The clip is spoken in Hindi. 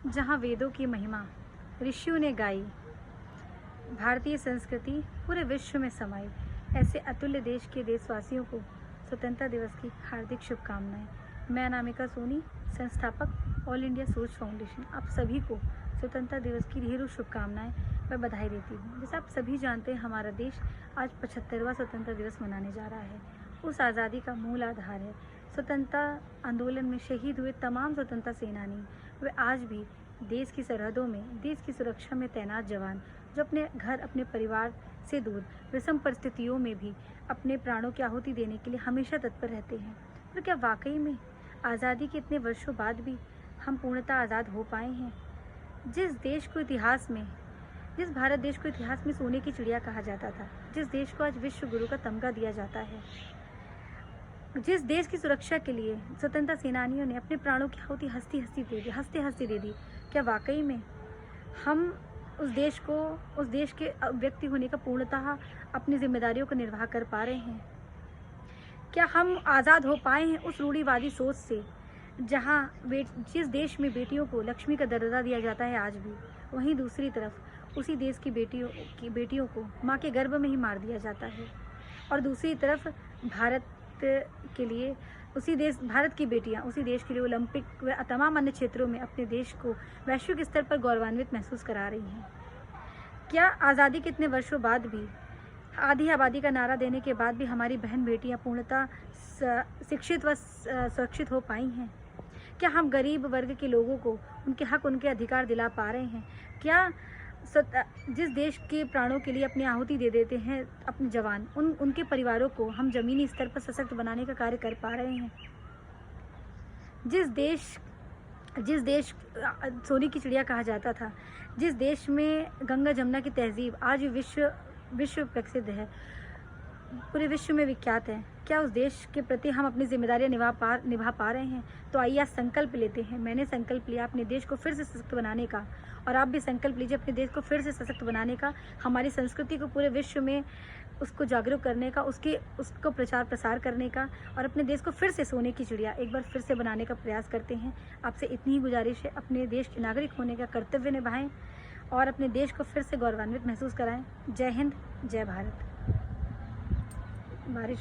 जहाँ वेदों की महिमा ऋषियों ने गाई, भारतीय संस्कृति पूरे विश्व में समाई, ऐसे अतुल्य देश के देशवासियों को स्वतंत्रता दिवस की हार्दिक शुभकामनाएं। मैं अनामिका सोनी, संस्थापक ऑल इंडिया सोच फाउंडेशन, आप सभी को स्वतंत्रता दिवस की ढेरों शुभकामनाएं मैं बधाई देती हूँ। जैसे आप सभी जानते हैं, हमारा देश आज 75वां स्वतंत्रता दिवस मनाने जा रहा है। उस आज़ादी का मूल आधार है स्वतंत्रता आंदोलन में शहीद हुए तमाम स्वतंत्रता सेनानी। वे आज भी देश की सरहदों में, देश की सुरक्षा में तैनात जवान, जो अपने घर, अपने परिवार से दूर विषम परिस्थितियों में भी अपने प्राणों की आहुति देने के लिए हमेशा तत्पर रहते हैं। पर क्या वाकई में आज़ादी के इतने वर्षों बाद भी हम पूर्णतः आज़ाद हो पाए हैं? जिस भारत देश को इतिहास में सोने की चिड़िया कहा जाता था, जिस देश को आज विश्व गुरु का तमगा दिया जाता है, जिस देश की सुरक्षा के लिए स्वतंत्रता सेनानियों ने अपने प्राणों की आहुति हंसते हंसते दे दी, क्या वाकई में हम उस देश के व्यक्ति होने का पूर्णतः अपनी जिम्मेदारियों को निर्वाह कर पा रहे हैं? क्या हम आज़ाद हो पाए हैं उस रूढ़िवादी सोच से, जहां जिस देश में बेटियों को लक्ष्मी का दर्जा दिया जाता है आज भी, वहीं दूसरी तरफ उसी देश की बेटियों को माँ के गर्भ में ही मार दिया जाता है, और दूसरी तरफ भारत की बेटियां उसी देश के लिए ओलंपिक व तमाम अन्य क्षेत्रों में अपने देश को वैश्विक स्तर पर गौरवान्वित महसूस करा रही हैं। क्या आज़ादी के इतने वर्षों बाद भी, आधी आबादी का नारा देने के बाद भी हमारी बहन बेटियां पूर्णतः शिक्षित व सुरक्षित हो पाई हैं? क्या हम गरीब वर्ग के लोगों को उनके हक, उनके अधिकार दिला पा रहे हैं? क्या जिस देश के प्राणों के लिए अपनी आहुति दे देते हैं अपने जवान, उनके परिवारों को हम ज़मीनी स्तर पर सशक्त बनाने का कार्य कर पा रहे हैं? जिस देश सोने की चिड़िया कहा जाता था, जिस देश में गंगा जमुना की तहजीब आज विश्व प्रसिद्ध है, पूरे विश्व में विख्यात है, क्या उस देश के प्रति हम अपनी जिम्मेदारियां निभा पा रहे हैं? तो आइए आज संकल्प लेते हैं। मैंने संकल्प लिया अपने देश को फिर से सशक्त बनाने का, और आप भी संकल्प लीजिए अपने देश को फिर से सशक्त बनाने का, हमारी संस्कृति को पूरे विश्व में उसको जागरूक करने का, उसको प्रचार प्रसार करने का, और अपने देश को फिर से सोने की चिड़िया एक बार फिर से बनाने का प्रयास करते हैं। आपसे इतनी ही गुजारिश है, अपने देश के नागरिक होने का कर्तव्य निभाएं और अपने देश को फिर से गौरवान्वित महसूस कराएं। जय हिंद, जय भारत। बारिश